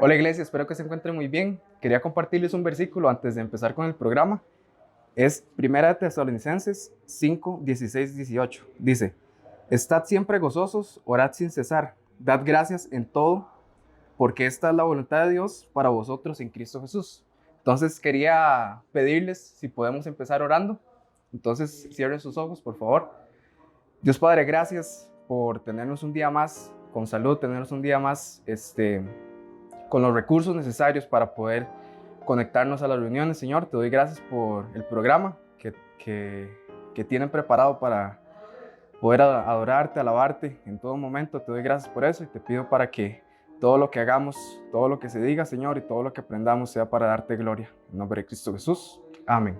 Hola iglesia, espero que se encuentren muy bien. Quería compartirles un versículo antes de empezar con el programa. Es Primera de Tesalonicenses 5, 16, 18. Dice, estad siempre gozosos, orad sin cesar, dad gracias en todo, porque esta es la voluntad de Dios para vosotros en Cristo Jesús. Entonces quería pedirles si podemos empezar orando. Entonces cierren sus ojos, por favor. Dios Padre, gracias por tenernos un día más con salud, tenernos un día más con los recursos necesarios para poder conectarnos a las reuniones. Señor, te doy gracias por el programa que tienen preparado para poder adorarte, alabarte en todo momento. Te doy gracias por eso y te pido para que todo lo que hagamos, todo lo que se diga, Señor, y todo lo que aprendamos sea para darte gloria. En nombre de Cristo Jesús. Amén.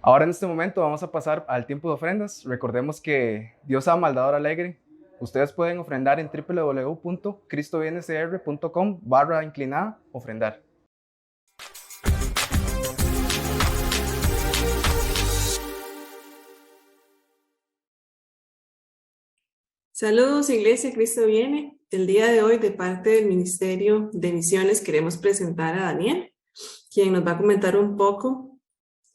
Ahora en este momento vamos a pasar al tiempo de ofrendas. Recordemos que Dios ama al dador alegre. Ustedes pueden ofrendar en www.cristobiencr.com/inclinada ofrendar. Saludos, Iglesia, Cristo viene. El día de hoy, de parte del Ministerio de Misiones, queremos presentar a Daniel, quien nos va a comentar un poco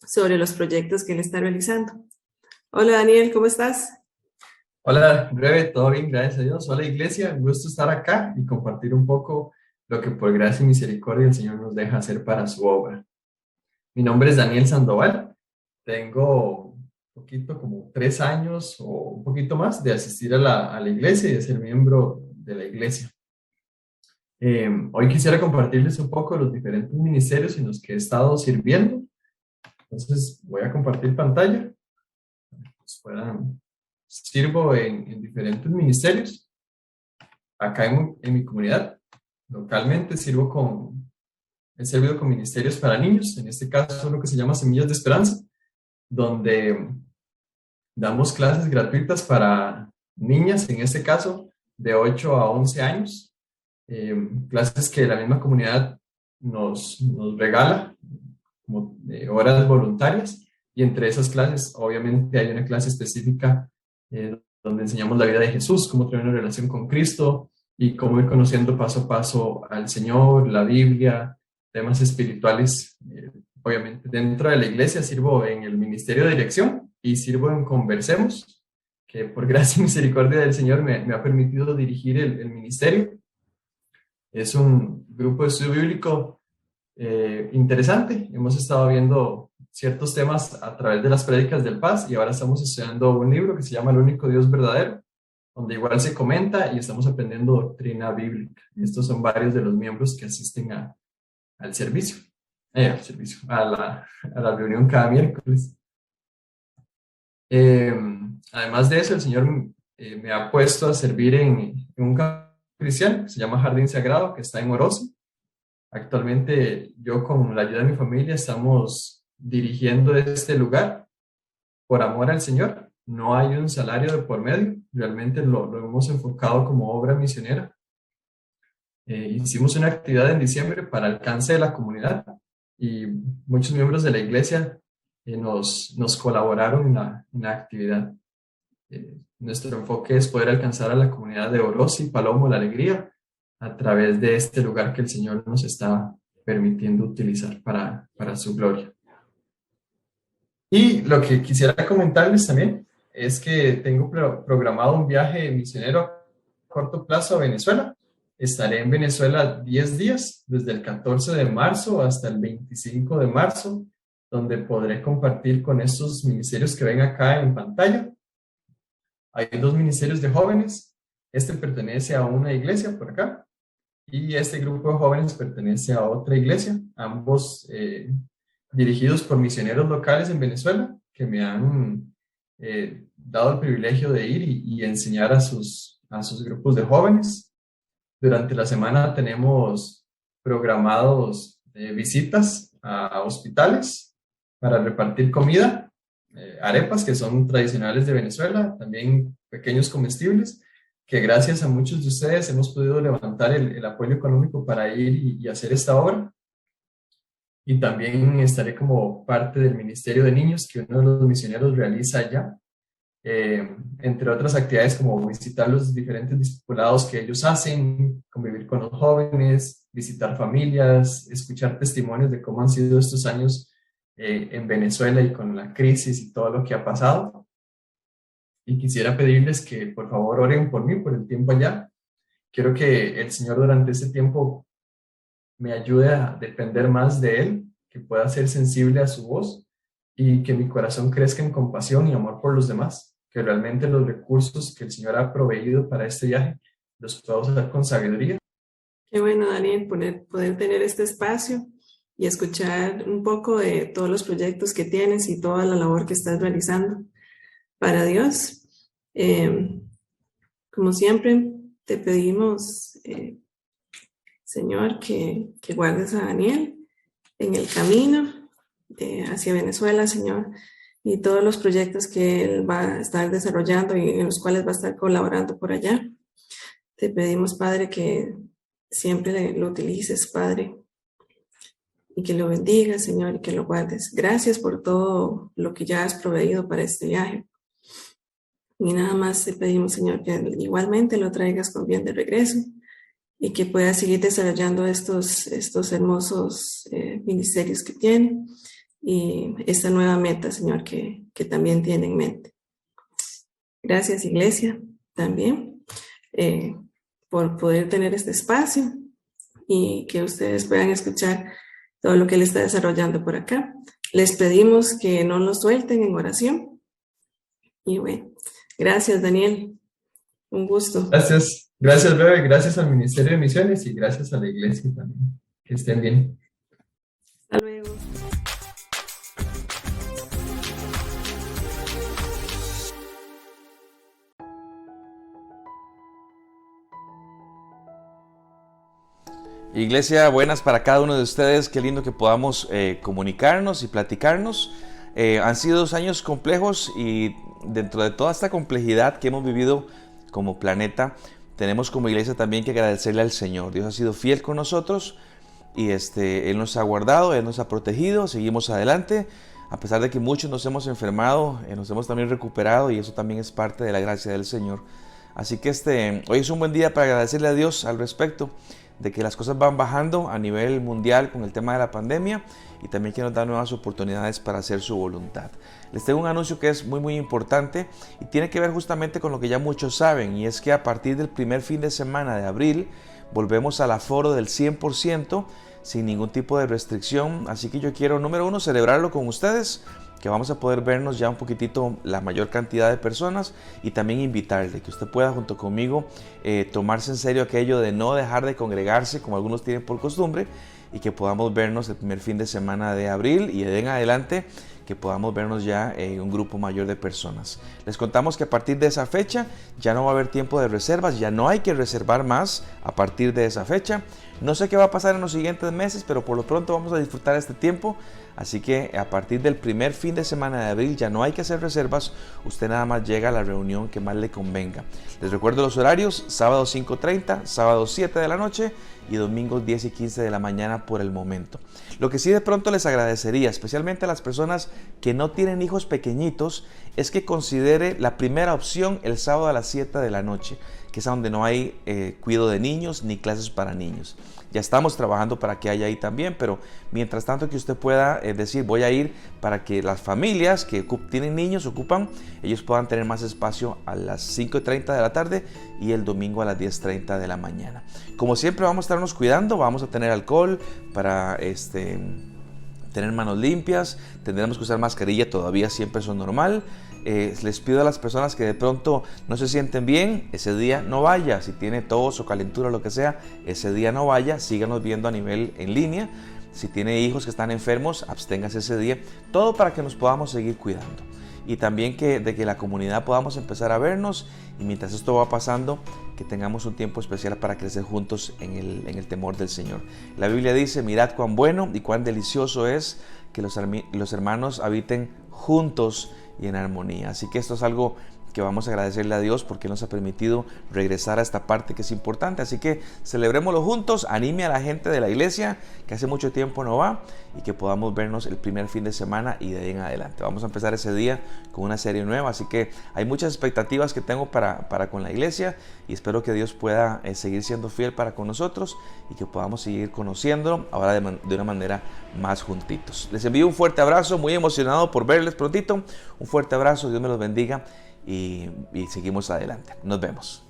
sobre los proyectos que él está realizando. Hola, Daniel, ¿cómo estás? Hola, breve, todo bien, gracias a Dios. Hola, iglesia, un gusto estar acá y compartir un poco lo que por gracia y misericordia el Señor nos deja hacer para su obra. Mi nombre es Daniel Sandoval, tengo un poquito, como 3 años o un poquito más de asistir a la iglesia y de ser miembro de la iglesia. Hoy quisiera compartirles un poco los diferentes ministerios en los que he estado sirviendo. Entonces voy a compartir pantalla. Pues sirvo en diferentes ministerios. Acá en mi comunidad, localmente, he servido con ministerios para niños, en este caso uno que se llama Semillas de Esperanza, donde damos clases gratuitas para niñas, en este caso de 8 a 11 años, clases que la misma comunidad nos regala como horas voluntarias, y entre esas clases obviamente hay una clase específica donde enseñamos la vida de Jesús, cómo tener una relación con Cristo y cómo ir conociendo paso a paso al Señor, la Biblia, temas espirituales. Obviamente dentro de la iglesia sirvo en el ministerio de dirección y sirvo en Conversemos, que por gracia y misericordia del Señor me ha permitido dirigir el ministerio. Es un grupo de estudio bíblico interesante. Hemos estado viendo ciertos temas a través de las prédicas del Paz y ahora estamos estudiando un libro que se llama El único Dios verdadero, donde igual se comenta y estamos aprendiendo doctrina bíblica. Y estos son varios de los miembros que asisten al servicio, a la reunión cada miércoles. Además de eso, el Señor me ha puesto a servir en un campo cristiano que se llama Jardín Sagrado, que está en Orosi. Actualmente yo, con la ayuda de mi familia, estamos dirigiendo este lugar por amor al Señor. No hay un salario de por medio, realmente lo hemos enfocado como obra misionera. Hicimos una actividad en diciembre para alcance de la comunidad y muchos miembros de la iglesia nos colaboraron en la actividad. Nuestro enfoque es poder alcanzar a la comunidad de Orosi, Palomo, La Alegría, a través de este lugar que el Señor nos está permitiendo utilizar para su gloria. Y lo que quisiera comentarles también es que tengo programado un viaje misionero a corto plazo a Venezuela. Estaré en Venezuela 10 días, desde el 14 de marzo hasta el 25 de marzo, donde podré compartir con estos ministerios que ven acá en pantalla. Hay 2 ministerios de jóvenes. Este pertenece a una iglesia por acá y este grupo de jóvenes pertenece a otra iglesia, ambos dirigidos por misioneros locales en Venezuela que me han dado el privilegio de ir y enseñar a sus grupos de jóvenes. Durante la semana tenemos programados visitas a hospitales para repartir comida, arepas que son tradicionales de Venezuela, también pequeños comestibles, que gracias a muchos de ustedes hemos podido levantar el apoyo económico para ir y hacer esta obra. Y también estaré como parte del Ministerio de Niños que uno de los misioneros realiza allá, entre otras actividades como visitar los diferentes discipulados que ellos hacen, convivir con los jóvenes, visitar familias, escuchar testimonios de cómo han sido estos años en Venezuela y con la crisis y todo lo que ha pasado. Y quisiera pedirles que por favor oren por mí, por el tiempo allá. Quiero que el Señor durante este tiempo me ayude a depender más de Él, que pueda ser sensible a su voz y que mi corazón crezca en compasión y amor por los demás, que realmente los recursos que el Señor ha proveído para este viaje los pueda usar con sabiduría. Qué bueno, Daniel, poder tener este espacio y escuchar un poco de todos los proyectos que tienes y toda la labor que estás realizando para Dios. Como siempre, te pedimos, Señor, que guardes a Daniel en el camino hacia Venezuela, Señor, y todos los proyectos que él va a estar desarrollando y en los cuales va a estar colaborando por allá. Te pedimos, Padre, que siempre lo utilices, Padre, y que lo bendigas, Señor, y que lo guardes. Gracias por todo lo que ya has proveído para este viaje. Y nada más te pedimos, Señor, que igualmente lo traigas con bien de regreso y que pueda seguir desarrollando estos hermosos ministerios que tiene y esta nueva meta, Señor, que también tiene en mente. Gracias, Iglesia, también por poder tener este espacio y que ustedes puedan escuchar todo lo que Él está desarrollando por acá. Les pedimos que no lo suelten en oración. Y bueno, gracias, Daniel. Un gusto. Gracias, Bebe, gracias al Ministerio de Misiones y gracias a la iglesia también. Que estén bien. Hasta luego. Iglesia, buenas para cada uno de ustedes. Qué lindo que podamos comunicarnos y platicarnos. Han sido 2 años complejos y dentro de toda esta complejidad que hemos vivido como planeta, tenemos como iglesia también que agradecerle al Señor. Dios ha sido fiel con nosotros y Él nos ha guardado, Él nos ha protegido, seguimos adelante. A pesar de que muchos nos hemos enfermado, nos hemos también recuperado y eso también es parte de la gracia del Señor. Así que hoy es un buen día para agradecerle a Dios al respecto de que las cosas van bajando a nivel mundial con el tema de la pandemia y también que nos da nuevas oportunidades para hacer su voluntad. Les tengo un anuncio que es muy importante y tiene que ver justamente con lo que ya muchos saben, y es que a partir del primer fin de semana de abril volvemos al aforo del 100% sin ningún tipo de restricción. Así que yo quiero, número 1, celebrarlo con ustedes, que vamos a poder vernos ya un poquitito la mayor cantidad de personas, y también invitarle que usted pueda junto conmigo tomarse en serio aquello de no dejar de congregarse como algunos tienen por costumbre, y que podamos vernos el primer fin de semana de abril y de en adelante que podamos vernos ya un grupo mayor de personas. Les contamos que a partir de esa fecha ya no va a haber tiempo de reservas, ya no hay que reservar más a partir de esa fecha. No sé qué va a pasar en los siguientes meses, pero por lo pronto vamos a disfrutar este tiempo. Así que a partir del primer fin de semana de abril ya no hay que hacer reservas, usted nada más llega a la reunión que más le convenga. Les recuerdo los horarios: sábado 5:30, sábado 7 de la noche y domingos 10 y 15 de la mañana por el momento. Lo que sí de pronto les agradecería, especialmente a las personas que no tienen hijos pequeñitos, es que considere la primera opción el sábado a las 7 de la noche, que es donde no hay cuidado de niños ni clases para niños. Ya estamos trabajando para que haya ahí también, pero mientras tanto que usted pueda decir voy a ir, para que las familias que tienen niños, ellos puedan tener más espacio a las 5:30 de la tarde y el domingo a las 10:30 de la mañana. Como siempre vamos a estarnos cuidando, vamos a tener alcohol para tener manos limpias, tendremos que usar mascarilla todavía, siempre eso es normal. Les pido a las personas que de pronto no se sienten bien, ese día no vaya. Si tiene tos o calentura o lo que sea, ese día no vaya, síganos viendo a nivel en línea. Si tiene hijos que están enfermos, absténgase ese día. Todo para que nos podamos seguir cuidando. Y también de que la comunidad podamos empezar a vernos, y mientras esto va pasando, que tengamos un tiempo especial para crecer juntos en el temor del Señor. La Biblia dice: mirad cuán bueno y cuán delicioso es que los hermanos habiten juntos y en armonía. Así que esto es algo que vamos a agradecerle a Dios porque nos ha permitido regresar a esta parte que es importante. Así que celebrémoslo juntos, anime a la gente de la iglesia que hace mucho tiempo no va y que podamos vernos el primer fin de semana y de ahí en adelante. Vamos a empezar ese día con una serie nueva, así que hay muchas expectativas que tengo para con la iglesia y espero que Dios pueda seguir siendo fiel para con nosotros y que podamos seguir conociéndolo ahora de una manera más juntitos. Les envío un fuerte abrazo, muy emocionado por verles prontito. Un fuerte abrazo, Dios me los bendiga y seguimos adelante. Nos vemos.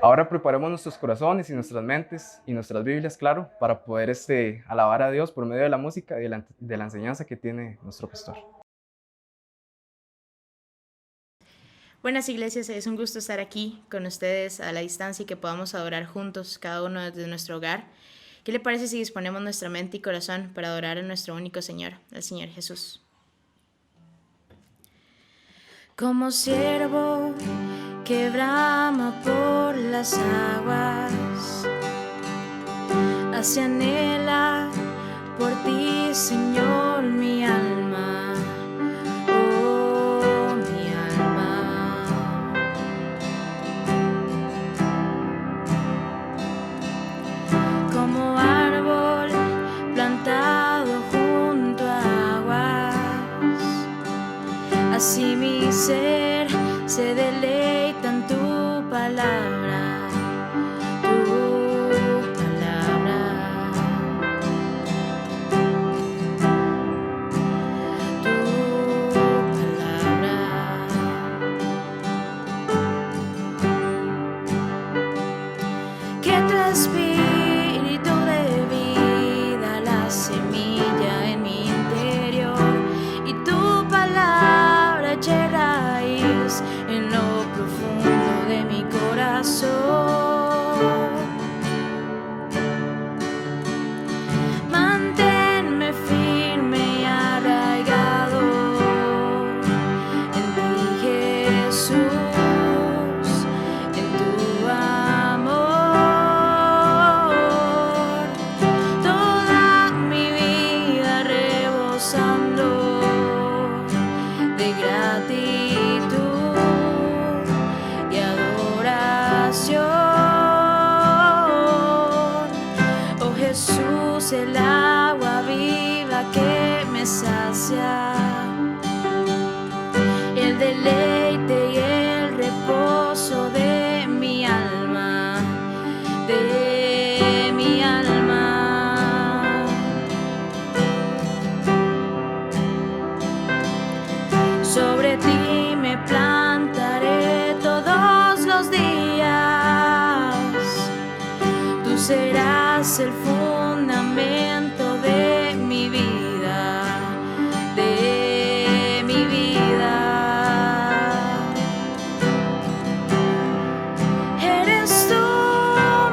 Ahora preparemos nuestros corazones y nuestras mentes y nuestras Biblias, claro, para poder alabar a Dios por medio de la música y de la enseñanza que tiene nuestro pastor. Buenas iglesias, es un gusto estar aquí con ustedes a la distancia y que podamos adorar juntos, cada uno desde nuestro hogar. ¿Qué le parece si disponemos nuestra mente y corazón para adorar a nuestro único Señor, el Señor Jesús? Como siervo que brama por las aguas, así anhela por ti, Señor, mi alma. Oh, mi alma. Como árbol plantado junto a aguas, así mi ser se deleita en tu palabra, tu palabra, tu palabra. Que tu espíritu de vida, la semilla en mi interior, y tu palabra eche raíz en lo profundo de mi corazón. Manténme firme y arraigado en ti, Jesús, en tu amor. Toda mi vida rebosando de gratitud y adoración. Oh Jesús, el agua viva que me sacia, el deleite y el reposo de mi alma, de mi alma. Sobre ti me plantaré todos los días. Tú serás el fundamento de mi vida, de mi vida. Eres tú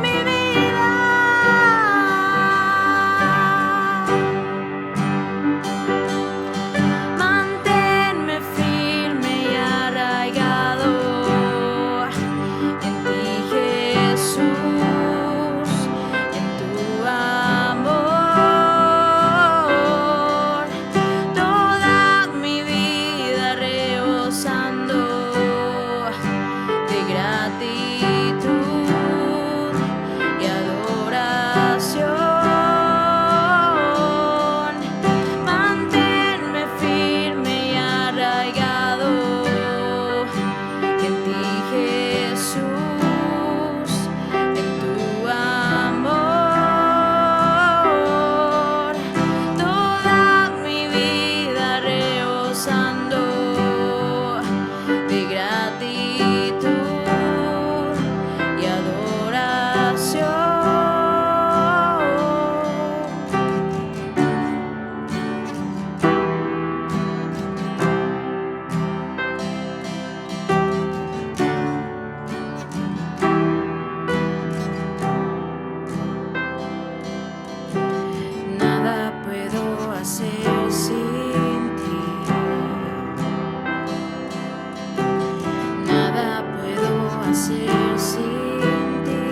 mi vida. Manténme firme y arraigado en ti, Jesús, en tu amor. Toda mi vida rebosando de gratitud y adoración. Manténme firme y arraigado en ti, Jesús, en tu amor. Toda mi vida rebosando de gratitud y adoración. Nada puedo hacer sin ti. Nada puedo hacer sin ti.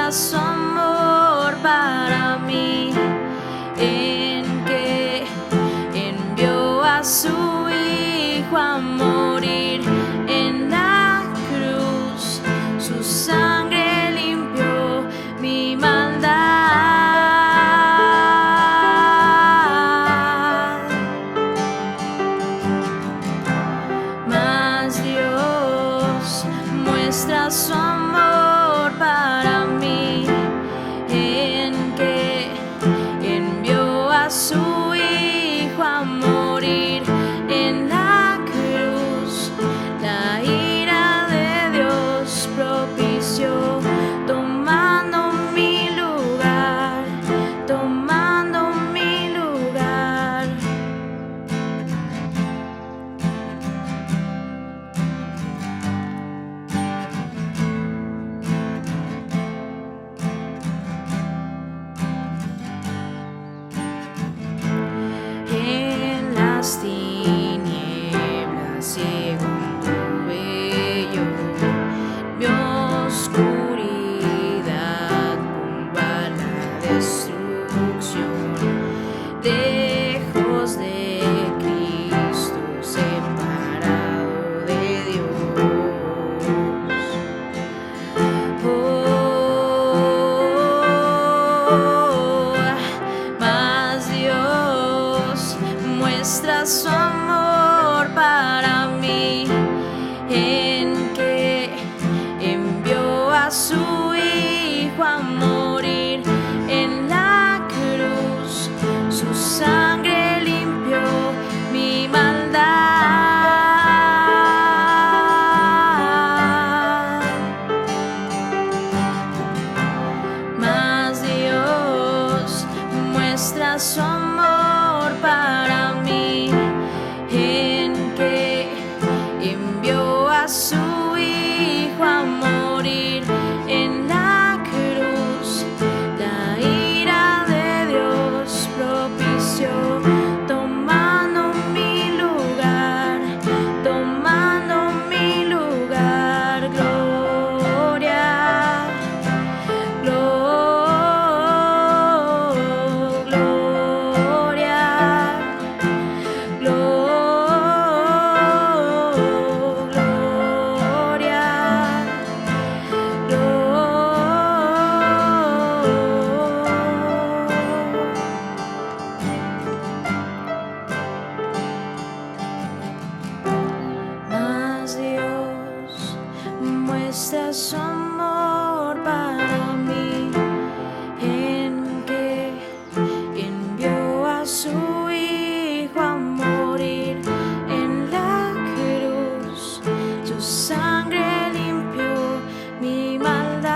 muestra su amor para mí, en que envió a su Hijo a morir en la cruz. Su sangre limpió mi maldad. Mas Dios muestra su amor para mí, en que envió a su Hijo a morir en la cruz. La ira de Dios propició, tomando mi lugar, tomando mi lugar. En las tinieblas ciego anduve yo, mi oscuridad rumbo a la destrucción. Lejos de Cristo, separado de Dios. Mas Dios muestra su amor para mí, en que envió a su Hijo a morir en la cruz. Su sangre limpió mi maldad. Mas Dios muestra su amor para mí, en que envió a su Hijo a morir en la cruz. La ira de Dios propició, tomando mi lugar, tomando mi lugar. Gloria, Mas Dios muestra su amor para mí, en que envió a su Hijo a morir en la cruz. Su sangre limpió mi maldad.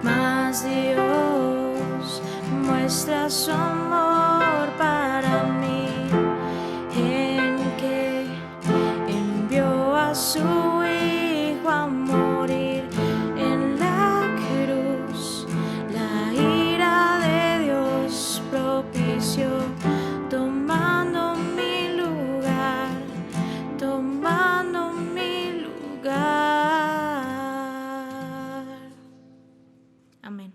Mas Dios muestra su amor para mí, en que envió a su Hijo a morir en la cruz. La ira de Dios propició, tomando mi lugar, tomando mi lugar. Amén.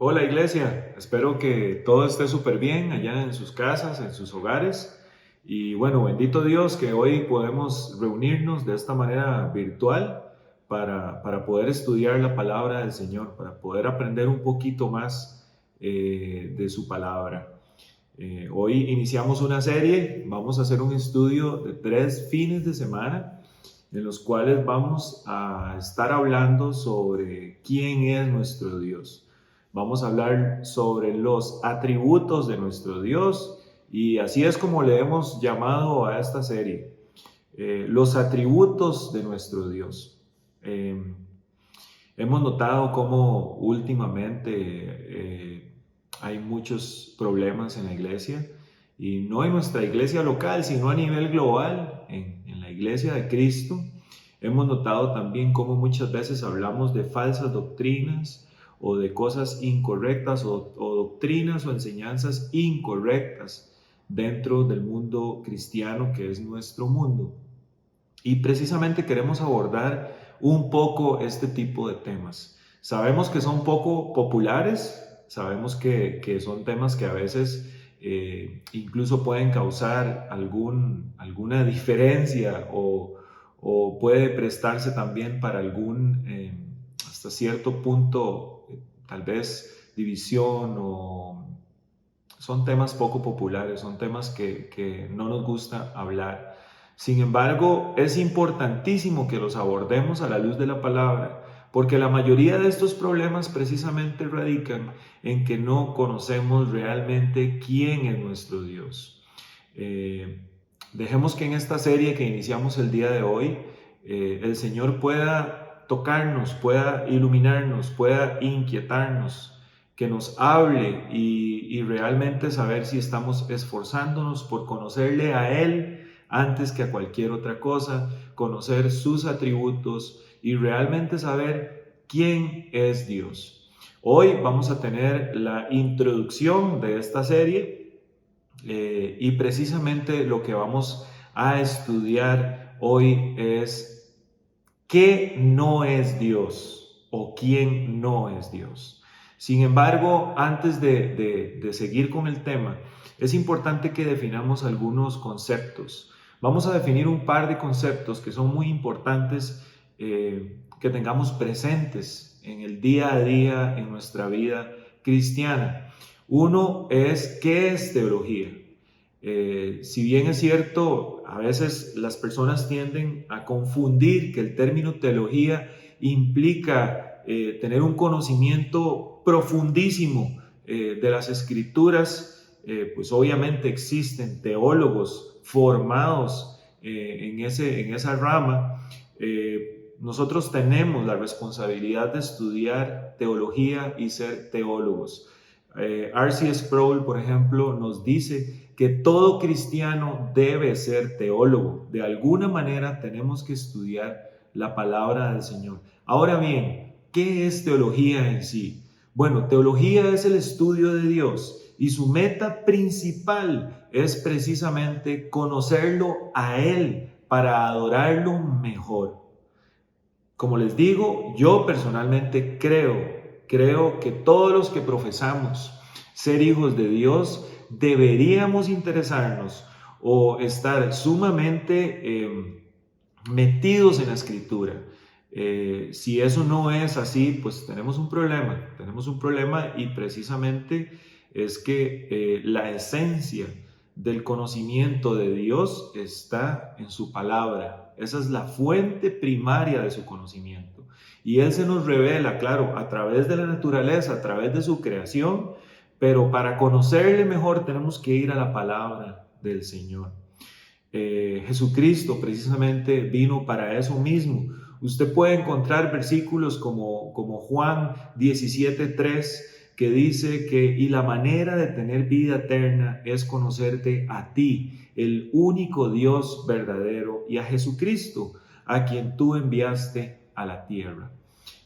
Hola iglesia, espero que todo esté súper bien allá en sus casas, en sus hogares. Y bueno, bendito Dios que hoy podemos reunirnos de esta manera virtual para poder estudiar la palabra del Señor, para poder aprender un poquito más de su palabra. Hoy iniciamos una serie, vamos a hacer un estudio de 3 fines de semana en los cuales vamos a estar hablando sobre quién es nuestro Dios. Vamos a hablar sobre los atributos de nuestro Dios y así es como le hemos llamado a esta serie, los atributos de nuestro Dios. Hemos notado cómo últimamente hay muchos problemas en la iglesia y no en nuestra iglesia local, sino a nivel global, en la iglesia de Cristo. Hemos notado también cómo muchas veces hablamos de falsas doctrinas o de cosas incorrectas o doctrinas o enseñanzas incorrectas dentro del mundo cristiano que es nuestro mundo. Y precisamente queremos abordar un poco este tipo de temas. Sabemos que son poco populares, sabemos que son temas que a veces incluso pueden causar alguna diferencia o puede prestarse también para algún, hasta cierto punto, tal vez división o son temas poco populares, son temas que no nos gusta hablar. Sin embargo, es importantísimo que los abordemos a la luz de la palabra, porque la mayoría de estos problemas precisamente radican en que no conocemos realmente quién es nuestro Dios. Dejemos que en esta serie que iniciamos el día de hoy, el Señor pueda tocarnos, pueda iluminarnos, pueda inquietarnos, que nos hable y realmente saber si estamos esforzándonos por conocerle a Él antes que a cualquier otra cosa, conocer sus atributos y realmente saber quién es Dios. Hoy vamos a tener la introducción de esta serie y precisamente lo que vamos a estudiar hoy es ¿qué no es Dios o quién no es Dios? Sin embargo, antes de seguir con el tema, es importante que definamos algunos conceptos. Vamos a definir un par de conceptos que son muy importantes que tengamos presentes en el día a día, en nuestra vida cristiana. Uno es, ¿qué es teología? Si bien es cierto, a veces las personas tienden a confundir que el término teología implica tener un conocimiento profundísimo de las Escrituras, pues obviamente existen teólogos formados en esa rama. Nosotros tenemos la responsabilidad de estudiar teología y ser teólogos. R.C. Sproul, por ejemplo, nos dice que todo cristiano debe ser teólogo. De alguna manera tenemos que estudiar la palabra del Señor. Ahora bien, ¿qué es teología en sí? Bueno, teología es el estudio de Dios y su meta principal es precisamente conocerlo a Él para adorarlo mejor. Como les digo, yo personalmente creo que todos los que profesamos ser hijos de Dios deberíamos interesarnos o estar sumamente metidos en la Escritura. Si eso no es así, pues tenemos un problema y precisamente es que la esencia del conocimiento de Dios está en su palabra. Esa es la fuente primaria de su conocimiento. Y Él se nos revela, claro, a través de la naturaleza, a través de su creación, pero para conocerle mejor tenemos que ir a la palabra del Señor. Jesucristo precisamente vino para eso mismo. Usted puede encontrar versículos como Juan 17:3, que dice que y la manera de tener vida eterna es conocerte a ti, el único Dios verdadero, y a Jesucristo, a quien tú enviaste a la tierra.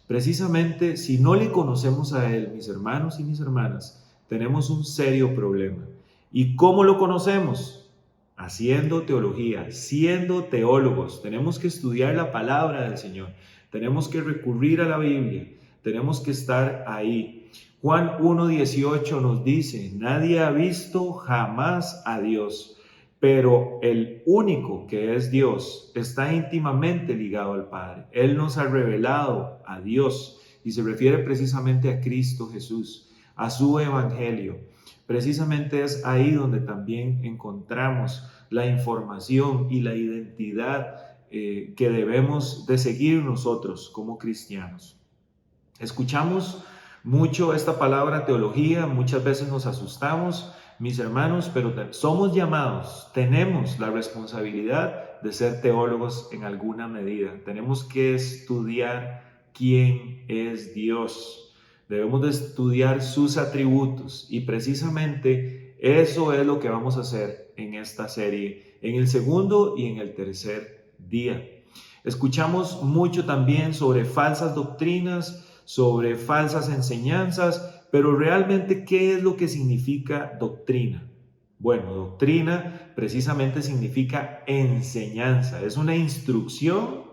Precisamente, si no le conocemos a Él, mis hermanos y mis hermanas, tenemos un serio problema. ¿Y cómo lo conocemos? Haciendo teología, siendo teólogos. Tenemos que estudiar la palabra del Señor, tenemos que recurrir a la Biblia, tenemos que estar ahí. Juan 1:18 nos dice, nadie ha visto jamás a Dios, pero el único que es Dios está íntimamente ligado al Padre. Él nos ha revelado a Dios y se refiere precisamente a Cristo Jesús, a su evangelio. Precisamente es ahí donde también encontramos la información y la identidad que debemos de seguir nosotros como cristianos. Escuchamos mucho esta palabra teología, muchas veces nos asustamos, mis hermanos, pero somos llamados, tenemos la responsabilidad de ser teólogos en alguna medida. Tenemos que estudiar quién es Dios. Debemos de estudiar sus atributos y precisamente eso es lo que vamos a hacer en esta serie, en el segundo y en el tercer día. Escuchamos mucho también sobre falsas doctrinas, sobre falsas enseñanzas, pero realmente, ¿qué es lo que significa doctrina? Bueno, doctrina precisamente significa enseñanza, es una instrucción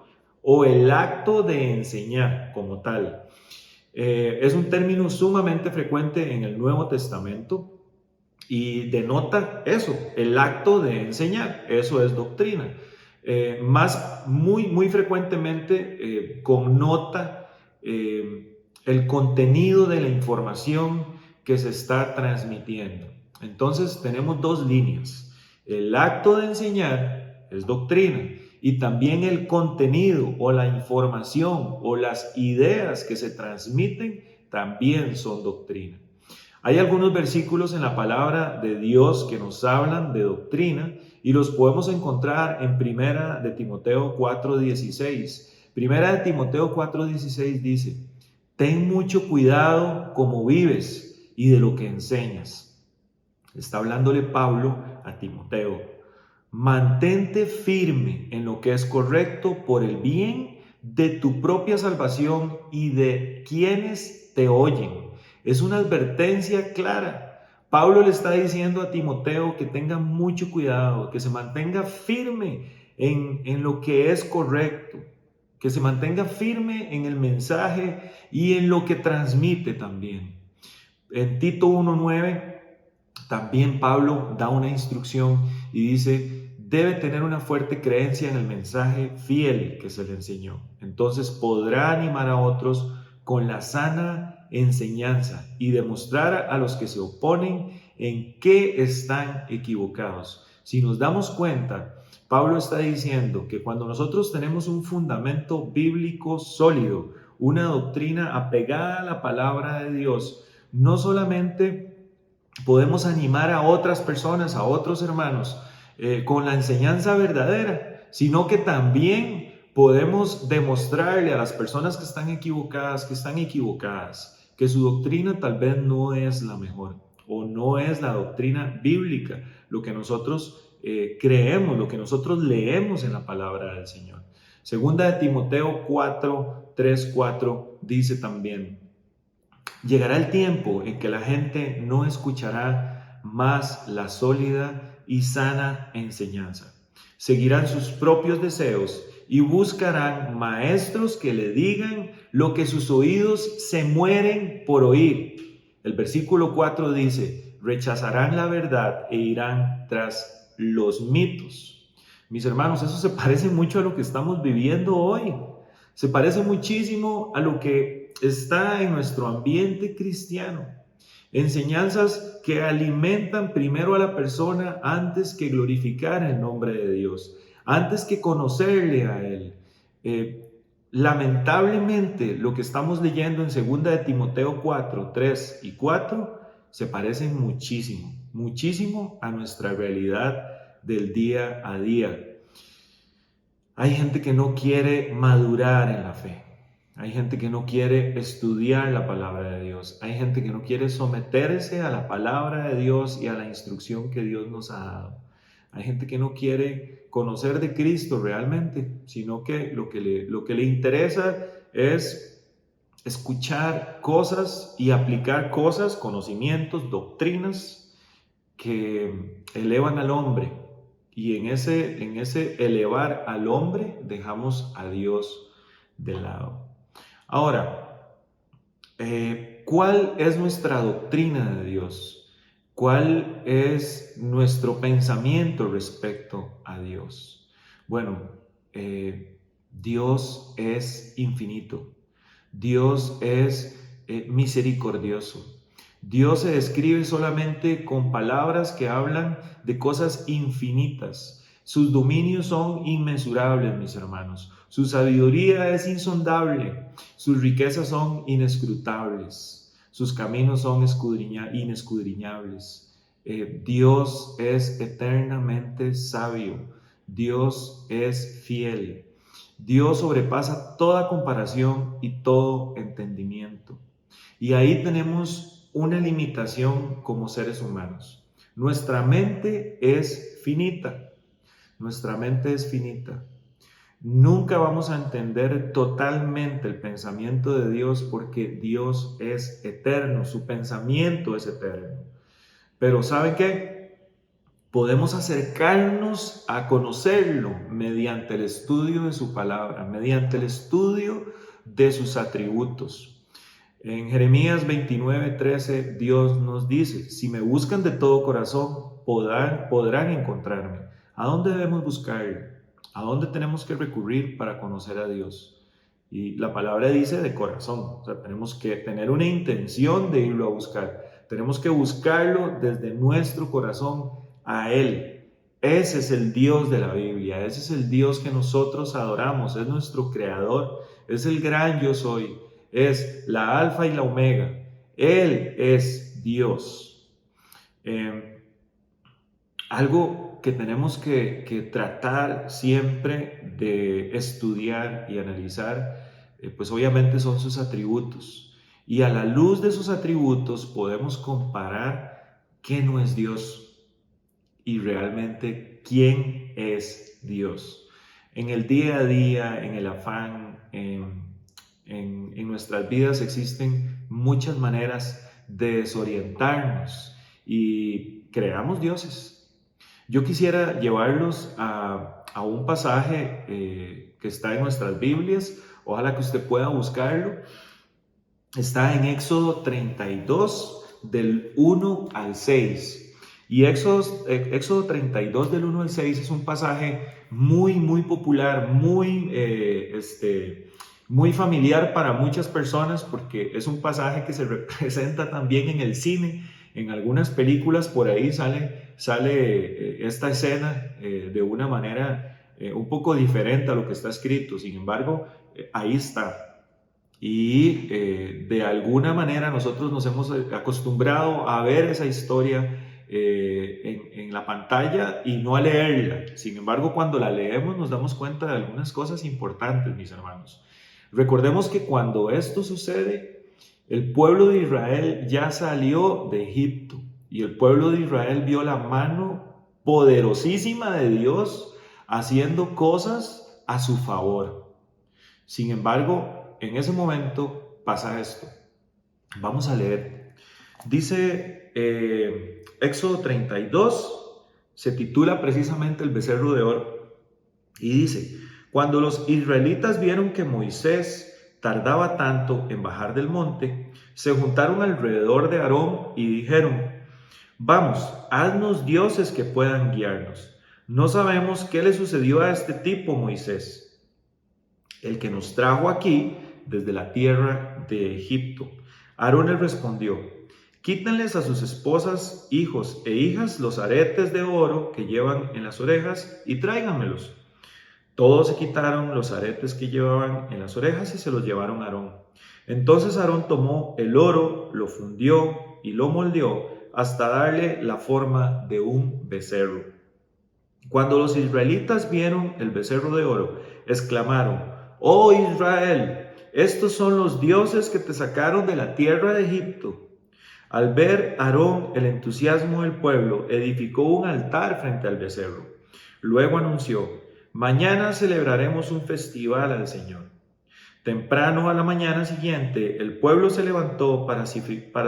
o el acto de enseñar como tal. Es un término sumamente frecuente en el Nuevo Testamento y denota eso, el acto de enseñar, eso es doctrina. Muy frecuentemente connota el contenido de la información que se está transmitiendo. Entonces tenemos dos líneas. El acto de enseñar es doctrina y también el contenido o la información o las ideas que se transmiten también son doctrina. Hay algunos versículos en la palabra de Dios que nos hablan de doctrina y los podemos encontrar en Primera de Timoteo 4:16. Primera de Timoteo 4:16 dice: ten mucho cuidado cómo vives y de lo que enseñas. Está hablándole Pablo a Timoteo. Mantente firme en lo que es correcto por el bien de tu propia salvación y de quienes te oyen. Es una advertencia clara. Pablo le está diciendo a Timoteo que tenga mucho cuidado, que se mantenga firme en lo que es correcto, que se mantenga firme en el mensaje y en lo que transmite también. En Tito 1:9 también Pablo da una instrucción y dice: debe tener una fuerte creencia en el mensaje fiel que se le enseñó. Entonces podrá animar a otros con la sana enseñanza y demostrar a los que se oponen en qué están equivocados. Si nos damos cuenta, Pablo está diciendo que cuando nosotros tenemos un fundamento bíblico sólido, una doctrina apegada a la palabra de Dios, no solamente podemos animar a otras personas, a otros hermanos, con la enseñanza verdadera, sino que también podemos demostrarle a las personas que están equivocadas, que su doctrina tal vez no es la mejor o no es la doctrina bíblica, lo que nosotros creemos, lo que nosotros leemos en la palabra del Señor. Segunda de Timoteo 4:3-4 dice también: llegará el tiempo en que la gente no escuchará más la sólida y sana enseñanza. Seguirán sus propios deseos y buscarán maestros que le digan lo que sus oídos se mueren por oír. El versículo 4 dice: rechazarán la verdad e irán tras los mitos. Mis hermanos, eso se parece mucho a lo que estamos viviendo hoy. Se parece muchísimo a lo que está en nuestro ambiente cristiano. Enseñanzas que alimentan primero a la persona antes que glorificar el nombre de Dios, antes que conocerle a Él. Lamentablemente, lo que estamos leyendo en 2 de Timoteo 4:3 y 4 se parecen muchísimo a nuestra realidad del día a día. Hay gente que no quiere madurar en la fe. Hay gente que no quiere estudiar la palabra de Dios. Hay gente que no quiere someterse a la palabra de Dios y a la instrucción que Dios nos ha dado. Hay gente que no quiere conocer de Cristo realmente, sino que lo que le interesa es escuchar cosas y aplicar cosas, conocimientos, doctrinas que elevan al hombre. Y en ese elevar al hombre dejamos a Dios de lado. Ahora, ¿cuál es nuestra doctrina de Dios? ¿Cuál es nuestro pensamiento respecto a Dios? Bueno, Dios es infinito. Dios es misericordioso. Dios se describe solamente con palabras que hablan de cosas infinitas. Sus dominios son inmensurables, mis hermanos. Su sabiduría es insondable. Sus riquezas son inescrutables. sus caminos son inescudriñables. Dios es eternamente sabio, Dios es fiel, Dios sobrepasa toda comparación y todo entendimiento. Y ahí tenemos una limitación como seres humanos. Nuestra mente es finita, nuestra mente es finita. Nunca vamos a entender totalmente el pensamiento de Dios porque Dios es eterno, su pensamiento es eterno. Pero ¿saben qué? Podemos acercarnos a conocerlo mediante el estudio de su palabra, mediante el estudio de sus atributos. En Jeremías 29:13 Dios nos dice, si me buscan de todo corazón, podrán encontrarme. ¿A dónde debemos buscarlo? ¿A dónde tenemos que recurrir para conocer a Dios? Y la palabra dice de corazón, o sea, tenemos que tener una intención de irlo a buscar. Tenemos que buscarlo desde nuestro corazón a Él. Ese es el Dios de la Biblia, ese es el Dios que nosotros adoramos, es nuestro creador, es el gran yo soy, es la alfa y la omega. Él es Dios. Algo que tenemos que tratar siempre de estudiar y analizar, pues obviamente son sus atributos. Y a la luz de sus atributos podemos comparar qué no es Dios y realmente quién es Dios. En el día a día, en el afán, en nuestras vidas existen muchas maneras de desorientarnos y creamos dioses. Yo quisiera llevarlos a un pasaje que está en nuestras Biblias, ojalá que usted pueda buscarlo. Está en Éxodo 32, del 1 al 6. Y Éxodo 32, del 1 al 6 es un pasaje muy popular, muy familiar para muchas personas, porque es un pasaje que se representa también en el cine. En algunas películas por ahí sale esta escena de una manera un poco diferente a lo que está escrito. Sin embargo, ahí está. Y de alguna manera nosotros nos hemos acostumbrado a ver esa historia en la pantalla y no a leerla. Sin embargo, cuando la leemos nos damos cuenta de algunas cosas importantes, mis hermanos. Recordemos que cuando esto sucede, el pueblo de Israel ya salió de Egipto y el pueblo de Israel vio la mano poderosísima de Dios haciendo cosas a su favor. Sin embargo, en ese momento pasa esto. Vamos a leer. Dice Éxodo 32, se titula precisamente El becerro de oro. Y dice, cuando los israelitas vieron que Moisés tardaba tanto en bajar del monte, se juntaron alrededor de Aarón y dijeron, vamos, haznos dioses que puedan guiarnos. No sabemos qué le sucedió a este tipo, Moisés, el que nos trajo aquí desde la tierra de Egipto. Aarón le respondió, quítenles a sus esposas, hijos e hijas los aretes de oro que llevan en las orejas y tráiganmelos. Todos se quitaron los aretes que llevaban en las orejas y se los llevaron a Aarón. Entonces Aarón tomó el oro, lo fundió y lo moldeó hasta darle la forma de un becerro. Cuando los israelitas vieron el becerro de oro, exclamaron, ¡Oh Israel! Estos son los dioses que te sacaron de la tierra de Egipto. Al ver Aarón el entusiasmo del pueblo, edificó un altar frente al becerro. Luego anunció, mañana celebraremos un festival al Señor. Temprano a la mañana siguiente, el pueblo se levantó para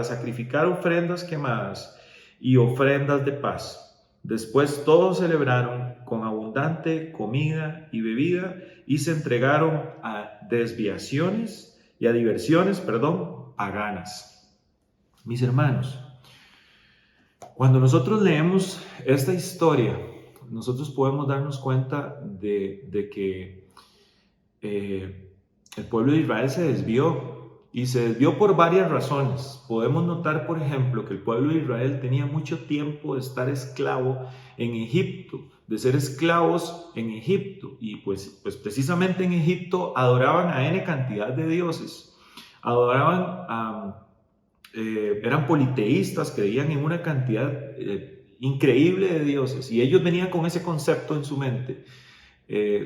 sacrificar ofrendas quemadas y ofrendas de paz. Después todos celebraron con abundante comida y bebida y se entregaron a diversiones paganas. Mis hermanos, cuando nosotros leemos esta historia, nosotros podemos darnos cuenta de que el pueblo de Israel se desvió y se desvió por varias razones. Podemos notar, por ejemplo, que el pueblo de Israel tenía mucho tiempo de estar esclavo en Egipto, de ser esclavos en Egipto, y pues precisamente en Egipto adoraban a N cantidad de dioses, adoraban eran politeístas, creían en una cantidad increíble de dioses, y ellos venían con ese concepto en su mente.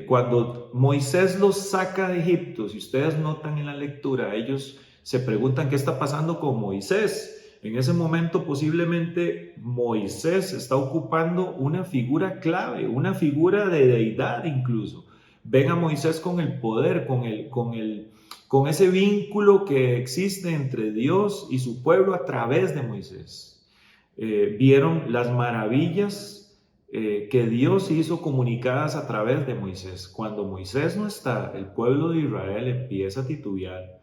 Cuando Moisés los saca de Egipto, si ustedes notan en la lectura, ellos se preguntan qué está pasando con Moisés. En ese momento posiblemente Moisés está ocupando una figura clave, una figura de deidad incluso. Ven a Moisés con el poder, con ese vínculo que existe entre Dios y su pueblo a través de Moisés. Vieron las maravillas que Dios hizo comunicadas a través de Moisés. Cuando Moisés no está, el pueblo de Israel empieza a titubear.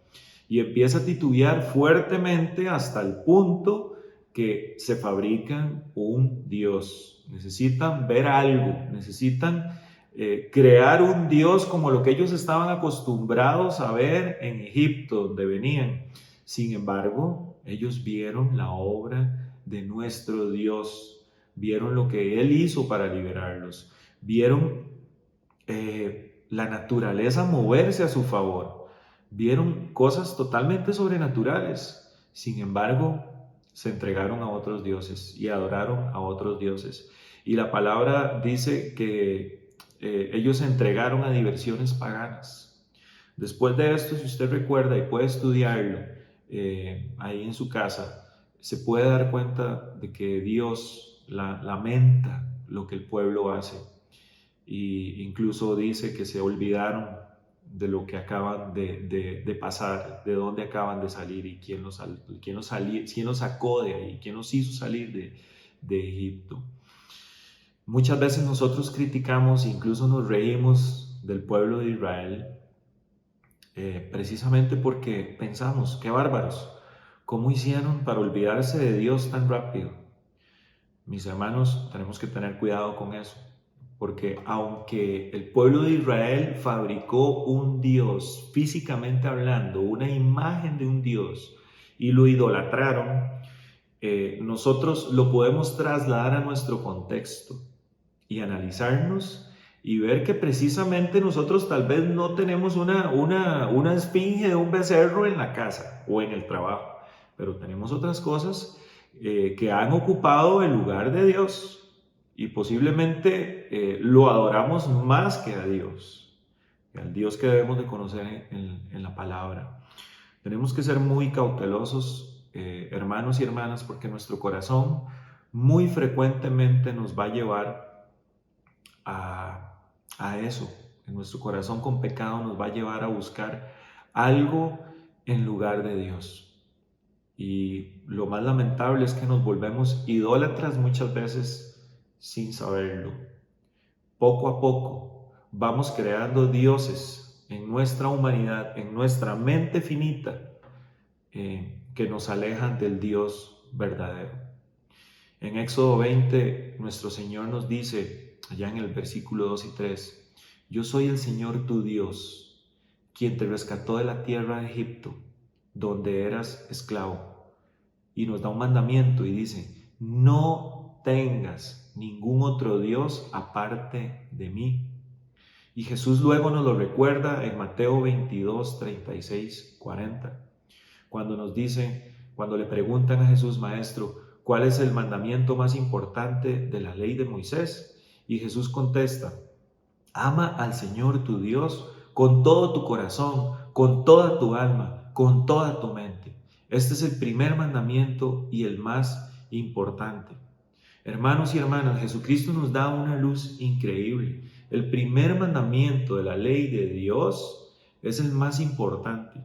Y empieza a titubear fuertemente hasta el punto que se fabrican un Dios. Necesitan ver algo, necesitan crear un Dios como lo que ellos estaban acostumbrados a ver en Egipto, donde venían. Sin embargo, ellos vieron la obra de nuestro Dios, vieron lo que Él hizo para liberarlos, vieron la naturaleza moverse a su favor. Vieron cosas totalmente sobrenaturales. Sin embargo, se entregaron a otros dioses y adoraron a otros dioses. Y la palabra dice que ellos se entregaron a diversiones paganas. Después de esto, si usted recuerda y puede estudiarlo ahí en su casa, se puede dar cuenta de que Dios lamenta lo que el pueblo hace. E incluso dice que se olvidaron de lo que acaban de pasar, de dónde acaban de salir y quién los sacó de ahí, quién los hizo salir de Egipto. Muchas veces nosotros criticamos, incluso nos reímos del pueblo de Israel, precisamente porque pensamos, qué bárbaros, ¿cómo hicieron para olvidarse de Dios tan rápido? Mis hermanos, tenemos que tener cuidado con eso. Porque aunque el pueblo de Israel fabricó un Dios, físicamente hablando, una imagen de un Dios, y lo idolatraron, nosotros lo podemos trasladar a nuestro contexto y analizarnos y ver que precisamente nosotros tal vez no tenemos una esfinge de un becerro en la casa o en el trabajo, pero tenemos otras cosas que han ocupado el lugar de Dios. Y posiblemente lo adoramos más que a Dios, al Dios que debemos de conocer en la palabra. Tenemos que ser muy cautelosos, hermanos y hermanas, porque nuestro corazón muy frecuentemente nos va a llevar a eso. En nuestro corazón con pecado nos va a llevar a buscar algo en lugar de Dios. Y lo más lamentable es que nos volvemos idólatras muchas veces sin saberlo. Poco a poco vamos creando dioses en nuestra humanidad, en nuestra mente finita, que nos alejan del Dios verdadero. En Éxodo 20, nuestro Señor nos dice, allá en el versículo 2 y 3, yo soy el Señor tu Dios, quien te rescató de la tierra de Egipto, donde eras esclavo. Y nos da un mandamiento y dice, no tengas ningún otro Dios aparte de mí. Y Jesús luego nos lo recuerda en Mateo 22, 36, 40, cuando nos dice, cuando le preguntan a Jesús, Maestro, ¿cuál es el mandamiento más importante de la ley de Moisés? Y Jesús contesta, ama al Señor tu Dios con todo tu corazón, con toda tu alma, con toda tu mente. Este es el primer mandamiento y el más importante. Hermanos y hermanas, Jesucristo nos da una luz increíble. El primer mandamiento de la ley de Dios es el más importante.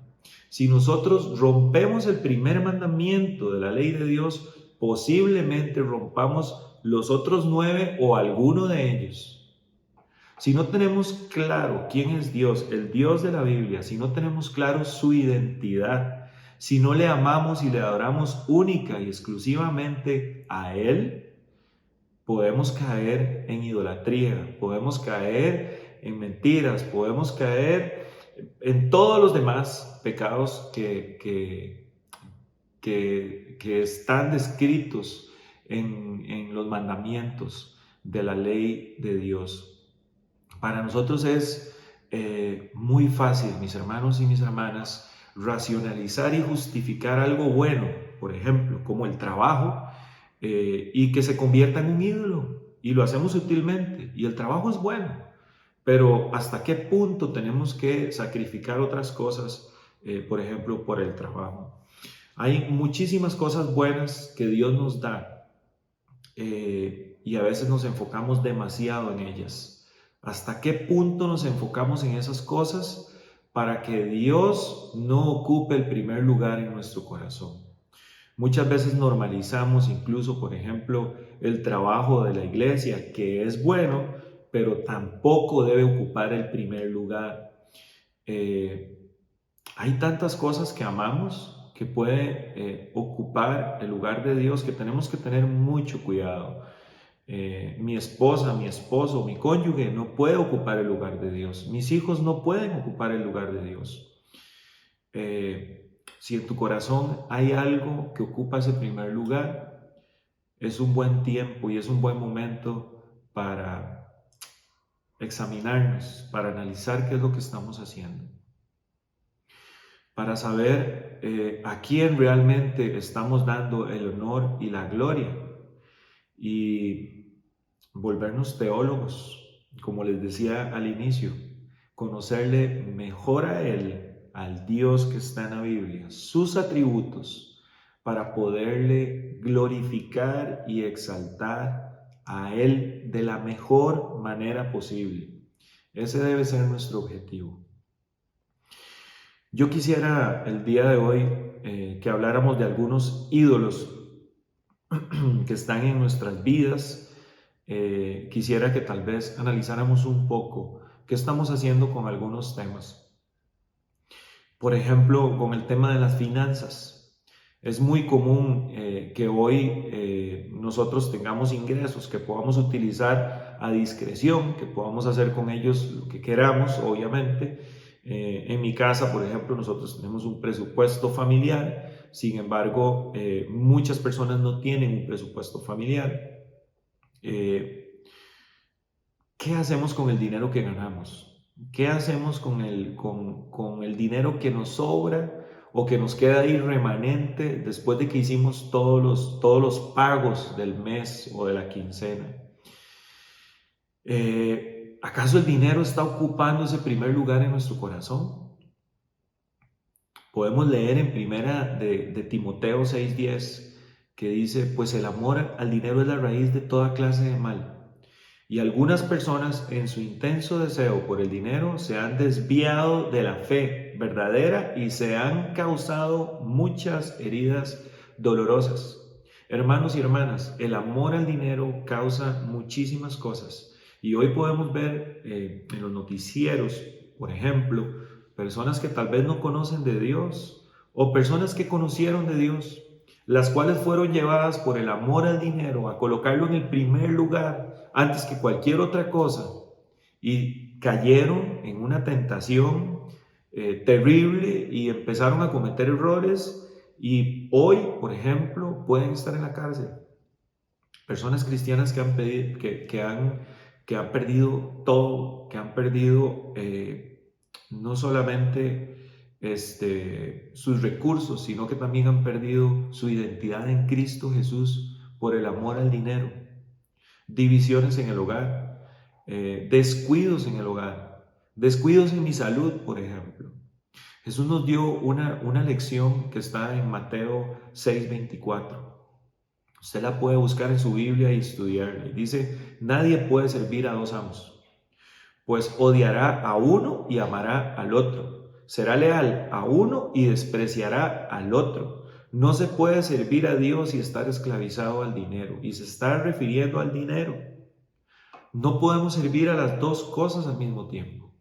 Si nosotros rompemos el primer mandamiento de la ley de Dios, posiblemente rompamos los otros 9 o alguno de ellos. Si no tenemos claro quién es Dios, el Dios de la Biblia, si no tenemos claro su identidad, si no le amamos y le adoramos única y exclusivamente a Él, podemos caer en idolatría, podemos caer en mentiras, podemos caer en todos los demás pecados que están descritos en los mandamientos de la ley de Dios. Para nosotros es muy fácil, mis hermanos y mis hermanas, racionalizar y justificar algo bueno por ejemplo, como el trabajo, y que se convierta en un ídolo. Y lo hacemos sutilmente. Y el trabajo es bueno, pero ¿hasta qué punto tenemos que sacrificar otras cosas, por ejemplo, por el trabajo? Hay muchísimas cosas buenas que Dios nos da, y a veces nos enfocamos demasiado en ellas. ¿Hasta qué punto nos enfocamos en esas cosas para que Dios no ocupe el primer lugar en nuestro corazón? Muchas veces normalizamos incluso, por ejemplo, el trabajo de la iglesia, que es bueno, pero tampoco debe ocupar el primer lugar. Hay tantas cosas que amamos que puede ocupar el lugar de Dios, que tenemos que tener mucho cuidado. Mi esposa, mi esposo, mi cónyuge no puede ocupar el lugar de Dios. Mis hijos no pueden ocupar el lugar de Dios. Si en tu corazón hay algo que ocupa ese primer lugar, es un buen tiempo y es un buen momento para examinarnos, para analizar qué es lo que estamos haciendo, para saber a quién realmente estamos dando el honor y la gloria, y volvernos teólogos, como les decía al inicio, conocerle mejor a Él, al Dios que está en la Biblia, sus atributos, para poderle glorificar y exaltar a Él de la mejor manera posible. Ese debe ser nuestro objetivo. Yo quisiera el día de hoy que habláramos de algunos ídolos que están en nuestras vidas. Quisiera que tal vez analizáramos un poco qué estamos haciendo con algunos temas. Por ejemplo, con el tema de las finanzas. Es muy común que hoy nosotros tengamos ingresos que podamos utilizar a discreción, que podamos hacer con ellos lo que queramos, obviamente. En mi casa, por ejemplo, nosotros tenemos un presupuesto familiar. Sin embargo, muchas personas no tienen un presupuesto familiar. ¿Qué hacemos con el dinero que ganamos? ¿Qué hacemos con el dinero que nos sobra o que nos queda ahí remanente después de que hicimos todos los pagos del mes o de la quincena? ¿Acaso el dinero está ocupando ese primer lugar en nuestro corazón? Podemos leer en primera de Timoteo 6:10 que dice: pues el amor al dinero es la raíz de toda clase de mal. Y algunas personas en su intenso deseo por el dinero se han desviado de la fe verdadera y se han causado muchas heridas dolorosas. Hermanos y hermanas, el amor al dinero causa muchísimas cosas. Y hoy podemos ver en los noticieros, por ejemplo, personas que tal vez no conocen de Dios o personas que conocieron de Dios, las cuales fueron llevadas por el amor al dinero a colocarlo en el primer lugar antes que cualquier otra cosa, y cayeron en una tentación terrible y empezaron a cometer errores, y hoy, por ejemplo, pueden estar en la cárcel. Personas cristianas que han perdido todo, que han perdido no solamente sus recursos, sino que también han perdido su identidad en Cristo Jesús por el amor al dinero. Divisiones en el hogar, descuidos en el hogar, descuidos en mi salud, por ejemplo. Jesús nos dio una lección que está en Mateo 6:24. Usted la puede buscar en su Biblia y estudiarla. Y dice: nadie puede servir a dos amos, pues odiará a uno y amará al otro. Será leal a uno y despreciará al otro. No se puede servir a Dios y estar esclavizado al dinero. Y se está refiriendo al dinero. No podemos servir a las dos cosas al mismo tiempo.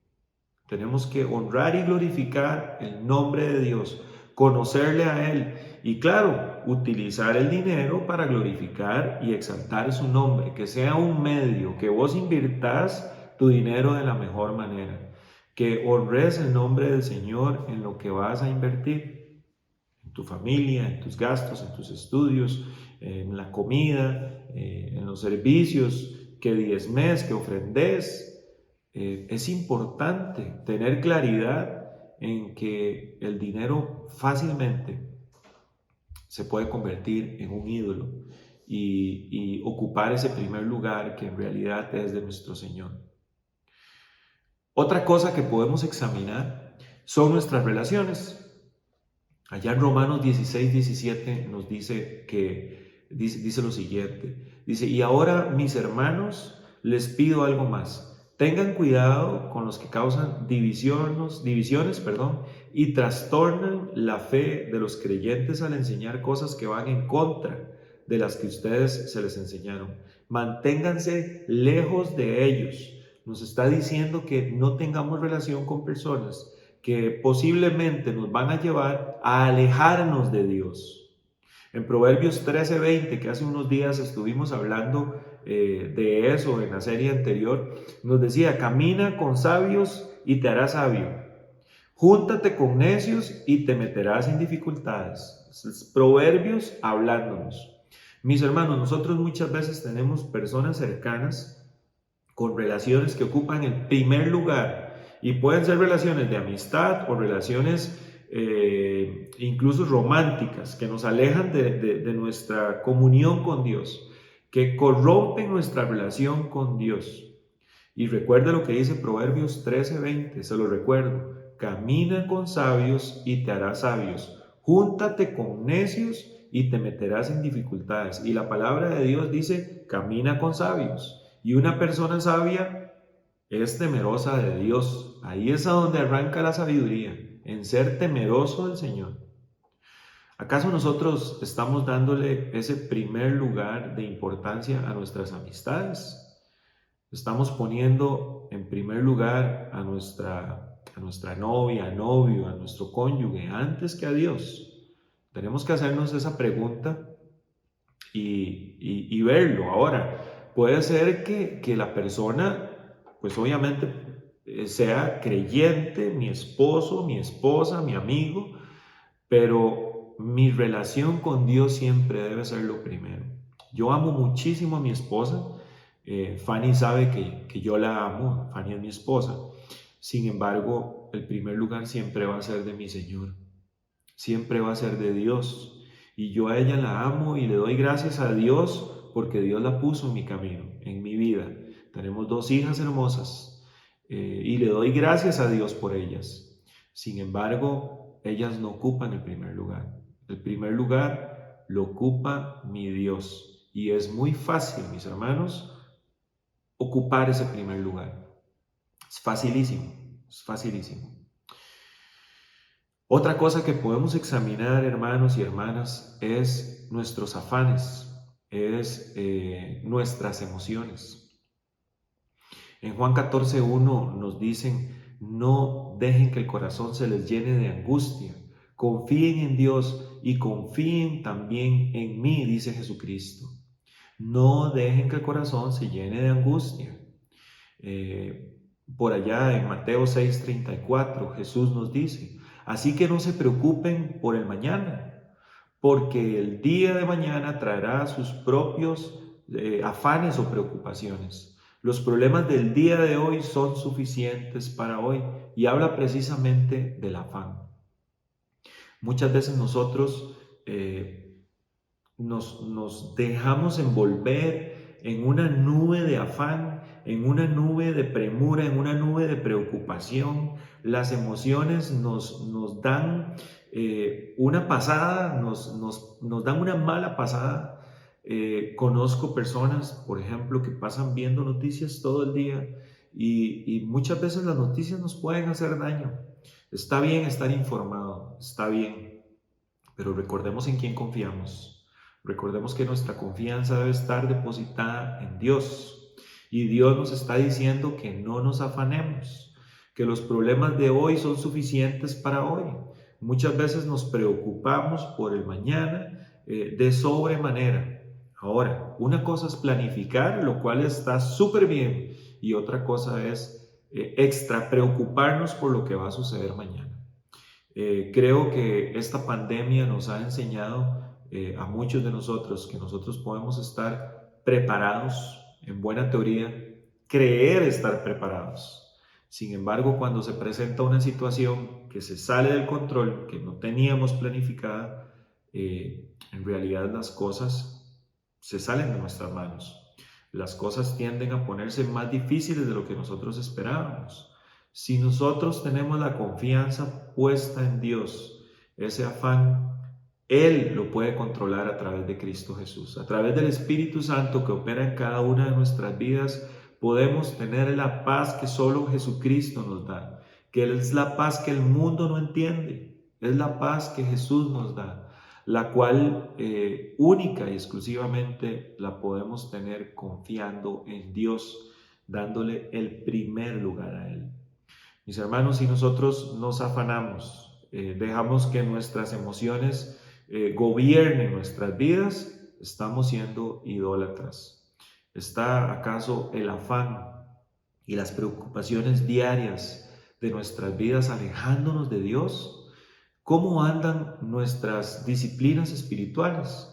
Tenemos que honrar y glorificar el nombre de Dios, conocerle a Él y, claro, utilizar el dinero para glorificar y exaltar su nombre. Que sea un medio, que vos invirtás tu dinero de la mejor manera, que honres el nombre del Señor en lo que vas a invertir, en tu familia, en tus gastos, en tus estudios, en la comida, en los servicios, que diezmes, que ofrendes. Es importante tener claridad en que el dinero fácilmente se puede convertir en un ídolo y ocupar ese primer lugar que en realidad es de nuestro Señor. Otra cosa que podemos examinar son nuestras relaciones. Allá en Romanos 16, 17 nos dice dice lo siguiente. Dice, y ahora, mis hermanos, les pido algo más. Tengan cuidado con los que causan divisiones, y trastornan la fe de los creyentes al enseñar cosas que van en contra de las que ustedes se les enseñaron. Manténganse lejos de ellos. Nos está diciendo que no tengamos relación con personas que posiblemente nos van a llevar a alejarnos de Dios. En Proverbios 13:20, que hace unos días estuvimos hablando de eso en la serie anterior, nos decía, camina con sabios y te harás sabio. Júntate con necios y te meterás en dificultades. Proverbios hablándonos. Mis hermanos, nosotros muchas veces tenemos personas cercanas con relaciones que ocupan el primer lugar y pueden ser relaciones de amistad o relaciones incluso románticas que nos alejan de nuestra comunión con Dios, que corrompen nuestra relación con Dios. Y recuerda lo que dice Proverbios 13:20, se lo recuerdo, camina con sabios y te harás sabios, júntate con necios y te meterás en dificultades. Y la palabra de Dios dice, camina con sabios. Y una persona sabia es temerosa de Dios. Ahí es a donde arranca la sabiduría, en ser temeroso del Señor. ¿Acaso nosotros estamos dándole ese primer lugar de importancia a nuestras amistades? Estamos poniendo en primer lugar a nuestra novia, novio, a nuestro cónyuge, antes que a Dios. Tenemos que hacernos esa pregunta y verlo. Ahora, puede ser que la persona, pues obviamente, sea creyente, mi esposo, mi esposa, mi amigo, pero mi relación con Dios siempre debe ser lo primero. Yo amo muchísimo a mi esposa. Fanny sabe que yo la amo. Fanny es mi esposa. Sin embargo, el primer lugar siempre va a ser de mi Señor. Siempre va a ser de Dios. Y yo a ella la amo y le doy gracias a Dios porque Dios la puso en mi camino, en mi vida. Tenemos 2 hijas hermosas y le doy gracias a Dios por ellas. Sin embargo, ellas no ocupan el primer lugar. El primer lugar lo ocupa mi Dios. Y es muy fácil, mis hermanos, ocupar ese primer lugar. Es facilísimo, es facilísimo. Otra cosa que podemos examinar, hermanos y hermanas, es nuestros afanes, es nuestras emociones. En Juan 14:1 nos dicen, no dejen que el corazón se les llene de angustia, confíen en Dios y confíen también en mí, dice Jesucristo. No dejen que el corazón se llene de angustia. Por allá en Mateo 6:34 Jesús nos dice, así que no se preocupen por el mañana, porque el día de mañana traerá sus propios afanes o preocupaciones. Los problemas del día de hoy son suficientes para hoy, y habla precisamente del afán. Muchas veces nosotros nos dejamos envolver en una nube de afán, en una nube de premura, en una nube de preocupación. Las emociones nos dan una pasada, nos dan una mala pasada. Conozco personas, por ejemplo, que pasan viendo noticias todo el día y muchas veces las noticias nos pueden hacer daño. Está bien estar informado, está bien, pero recordemos en quién confiamos. Recordemos que nuestra confianza debe estar depositada en Dios. Y Dios nos está diciendo que no nos afanemos, que los problemas de hoy son suficientes para hoy. Muchas veces nos preocupamos por el mañana de sobremanera. Ahora, una cosa es planificar, lo cual está súper bien, y otra cosa es extra preocuparnos por lo que va a suceder mañana. Creo que esta pandemia nos ha enseñado a muchos de nosotros que nosotros podemos estar preparados, en buena teoría, creer estar preparados. Sin embargo, cuando se presenta una situación que se sale del control, que no teníamos planificada, en realidad las cosas se salen de nuestras manos. Las cosas tienden a ponerse más difíciles de lo que nosotros esperábamos. Si nosotros tenemos la confianza puesta en Dios, ese afán, Él lo puede controlar a través de Cristo Jesús. A través del Espíritu Santo que opera en cada una de nuestras vidas, podemos tener la paz que solo Jesucristo nos da, que es la paz que el mundo no entiende, es la paz que Jesús nos da, la cual única y exclusivamente la podemos tener confiando en Dios, dándole el primer lugar a Él. Mis hermanos, si nosotros nos afanamos, dejamos que nuestras emociones gobiernen nuestras vidas, estamos siendo idólatras. ¿Está acaso el afán y las preocupaciones diarias de nuestras vidas alejándonos de Dios? ¿Cómo andan nuestras disciplinas espirituales?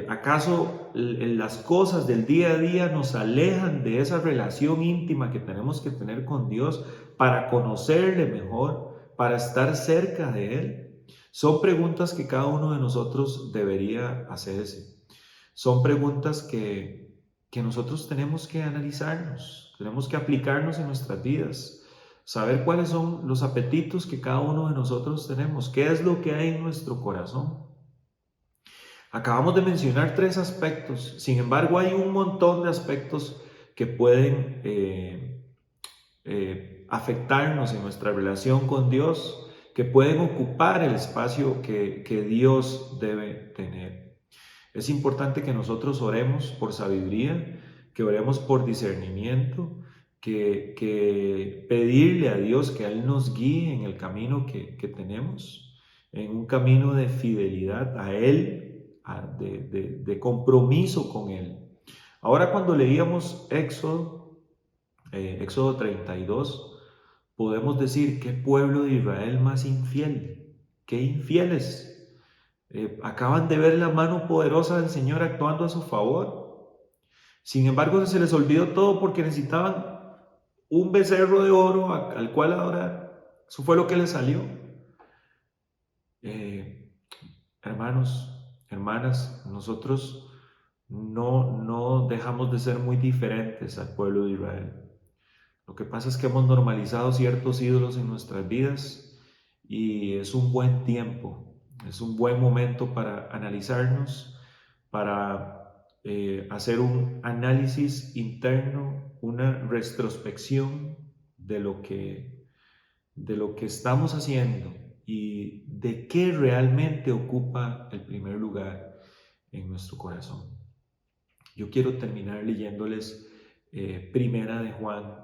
¿Acaso las cosas del día a día nos alejan de esa relación íntima que tenemos que tener con Dios para conocerle mejor, para estar cerca de Él? Son preguntas que cada uno de nosotros debería hacerse. Son preguntas que nosotros tenemos que analizarnos, tenemos que aplicarnos en nuestras vidas. Saber cuáles son los apetitos que cada uno de nosotros tenemos, qué es lo que hay en nuestro corazón. Acabamos de mencionar 3 aspectos, sin embargo hay un montón de aspectos que pueden afectarnos en nuestra relación con Dios, que pueden ocupar el espacio que Dios debe tener. Es importante que nosotros oremos por sabiduría, que oremos por discernimiento, que pedirle a Dios que Él nos guíe en el camino que tenemos, en un camino de fidelidad a Él, de compromiso con Él. Ahora cuando leíamos Éxodo 32, podemos decir, ¿qué pueblo de Israel más infiel? ¿Qué infieles? Acaban de ver la mano poderosa del Señor actuando a su favor. Sin embargo, se les olvidó todo porque necesitaban un becerro de oro al cual adorar. Eso fue lo que les salió. Hermanos, hermanas, nosotros no dejamos de ser muy diferentes al pueblo de Israel. Lo que pasa es que hemos normalizado ciertos ídolos en nuestras vidas y es un buen tiempo, es un buen momento para analizarnos, para hacer un análisis interno, una retrospección de lo que estamos haciendo y de qué realmente ocupa el primer lugar en nuestro corazón. Yo quiero terminar leyéndoles Primera de Juan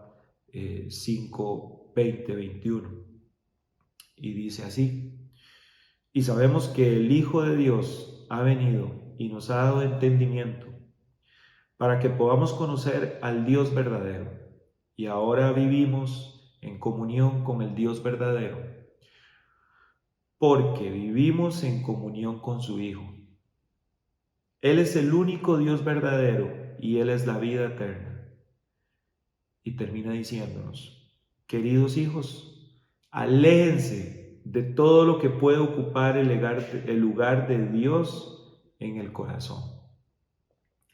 5, 20, 21 y dice así: y sabemos que el Hijo de Dios ha venido y nos ha dado entendimiento para que podamos conocer al Dios verdadero, y ahora vivimos en comunión con el Dios verdadero, porque vivimos en comunión con su Hijo. Él es el único Dios verdadero y Él es la vida eterna. Y termina diciéndonos: queridos hijos, aléjense de todo lo que puede ocupar el lugar de Dios en el corazón.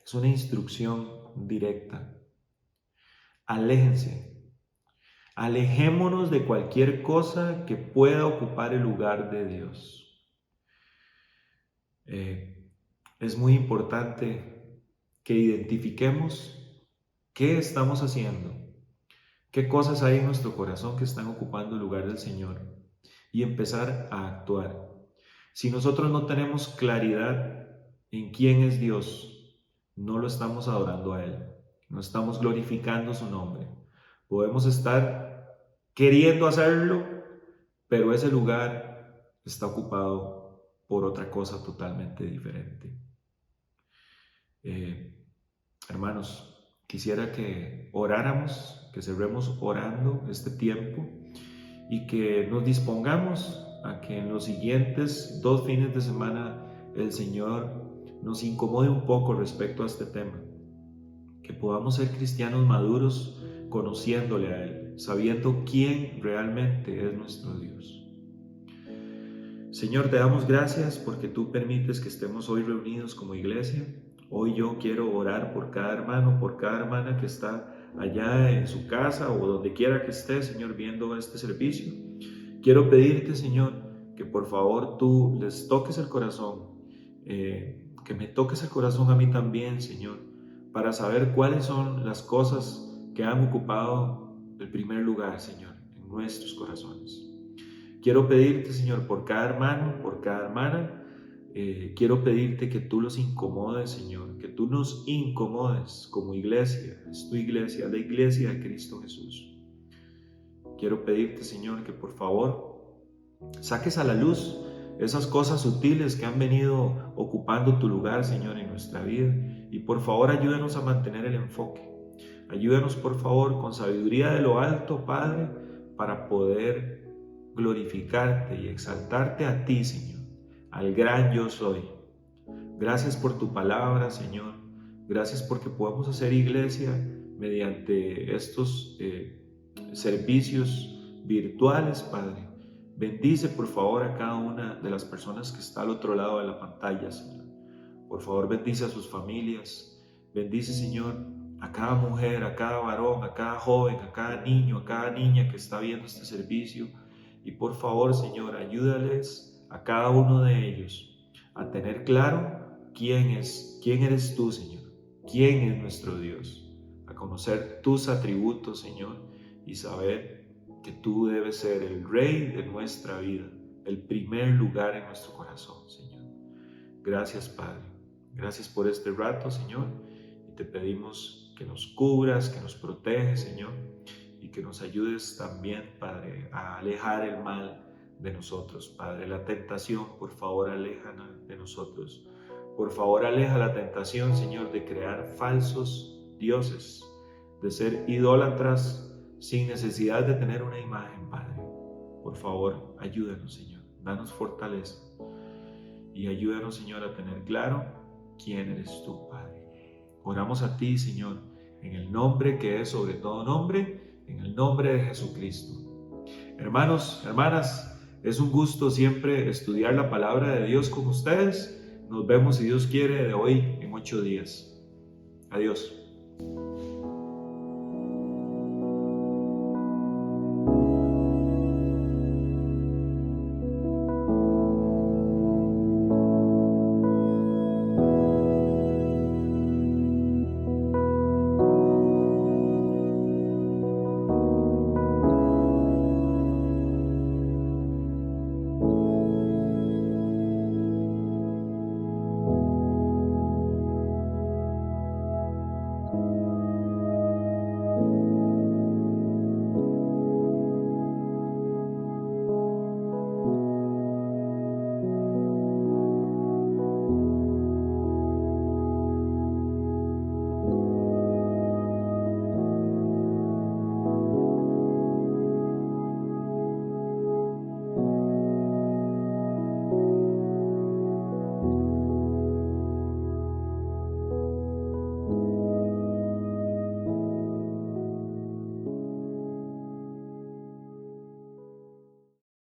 Es una instrucción directa. Aléjense. Alejémonos de cualquier cosa que pueda ocupar el lugar de Dios. Es muy importante que identifiquemos qué estamos haciendo, qué cosas hay en nuestro corazón que están ocupando el lugar del Señor y empezar a actuar. Si nosotros no tenemos claridad en quién es Dios, no lo estamos adorando a Él, no estamos glorificando su nombre. Podemos estar queriendo hacerlo, pero ese lugar está ocupado por otra cosa totalmente diferente. Hermanos, quisiera que oráramos, que cerremos orando este tiempo y que nos dispongamos a que en los siguientes 2 fines de semana el Señor nos incomode un poco respecto a este tema, que podamos ser cristianos maduros conociéndole a Él, sabiendo quién realmente es nuestro Dios. Señor, te damos gracias porque tú permites que estemos hoy reunidos como iglesia. Hoy yo quiero orar por cada hermano, por cada hermana que está allá en su casa o donde quiera que esté, Señor, viendo este servicio. Quiero pedirte, Señor, que por favor tú les toques el corazón, que me toques el corazón a mí también, Señor, para saber cuáles son las cosas que han ocupado el primer lugar, Señor, en nuestros corazones. Quiero pedirte, Señor, por cada hermano, por cada hermana, quiero pedirte que tú los incomodes, Señor, que tú nos incomodes como iglesia. Es tu iglesia, la iglesia de Cristo Jesús. Quiero pedirte, Señor, que por favor saques a la luz esas cosas sutiles que han venido ocupando tu lugar, Señor, en nuestra vida. Y por favor ayúdanos a mantener el enfoque. Ayúdanos, por favor, con sabiduría de lo alto, Padre, para poder glorificarte y exaltarte a ti, Señor, al gran yo soy. Gracias por tu palabra, Señor. Gracias porque podemos hacer iglesia mediante estos servicios virtuales, Padre. Bendice, por favor, a cada una de las personas que está al otro lado de la pantalla, Señor. Por favor, bendice a sus familias. Bendice, Señor, a cada mujer, a cada varón, a cada joven, a cada niño, a cada niña que está viendo este servicio. Y por favor, Señor, ayúdales a cada uno de ellos a tener claro quién eres tú, Señor, quién es nuestro Dios, a conocer tus atributos, Señor, y saber que tú debes ser el Rey de nuestra vida, el primer lugar en nuestro corazón, Señor. Gracias, Padre. Gracias por este rato, Señor, y te pedimos que nos cubras, que nos proteges, Señor, y que nos ayudes también, Padre, a alejar el mal de nosotros, Padre. La tentación, por favor, aléjala de nosotros. Por favor, aleja la tentación, Señor, de crear falsos dioses, de ser idólatras sin necesidad de tener una imagen, Padre. Por favor, ayúdanos, Señor. Danos fortaleza y ayúdanos, Señor, a tener claro quién eres tú, Padre. Oramos a ti, Señor, en el nombre que es sobre todo nombre, en el nombre de Jesucristo. Hermanos, hermanas, es un gusto siempre estudiar la palabra de Dios con ustedes. Nos vemos, si Dios quiere, de hoy en 8 días. Adiós.